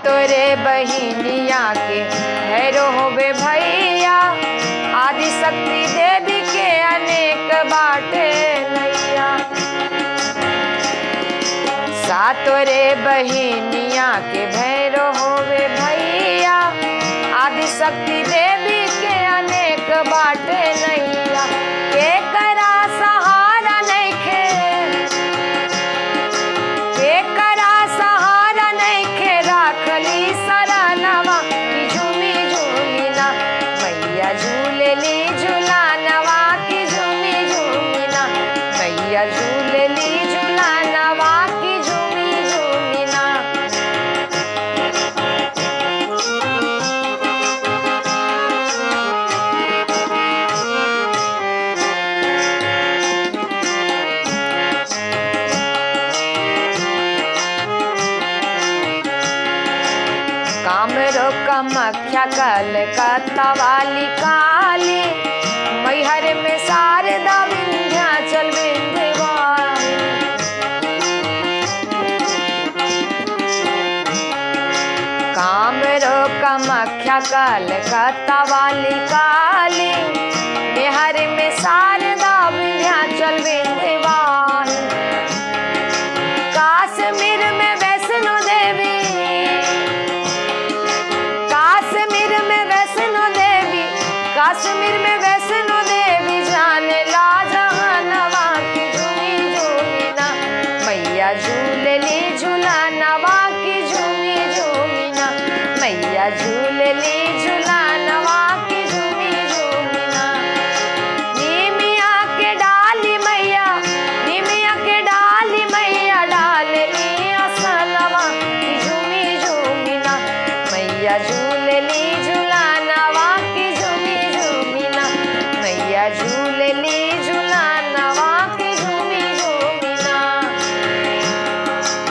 तोरे बहिनिया के भैरो होवे भैया, आदि शक्ति देवी के अनेक बाटे नैया। सातोरे बहिनिया के भैरो होवे भैया, आदि शक्ति देवी के अनेक बाटे नैया। के करा सहारा नइखे, के करा सहारा नइखे, राखली शरणवा की झूमी झूमी ना मैया झूलेली झूलानवा की झूमी झूमी ना मैया झूलेली झूलानवा की झूमी झूमी ना। कामरो कामाख्या कलकत्ता वाली काली, मैहर में शारदा विंध्याचल विंध्यवासिनी। कामरो कामाख्या कलकत्ता वाली काली, मैहर में शारदा विंध्याचल विंध्यवासिनी। काश्मीर में वैष्णो देवी, काश्मीर में वैष्णो देवी, काश्मीर में वैष्णो देवी, जाने ला जहानवा की झूमी झूमी ना मैया झूलेली झूलानवा की झूमी झूमी ना मैया झूलेली झूलानवा की झूमी झूमी ना। नीमिया के डाली मैया, नीमिया के डाली मैया, डालनी असलवा की झूमी झूमी ना मैया झूमी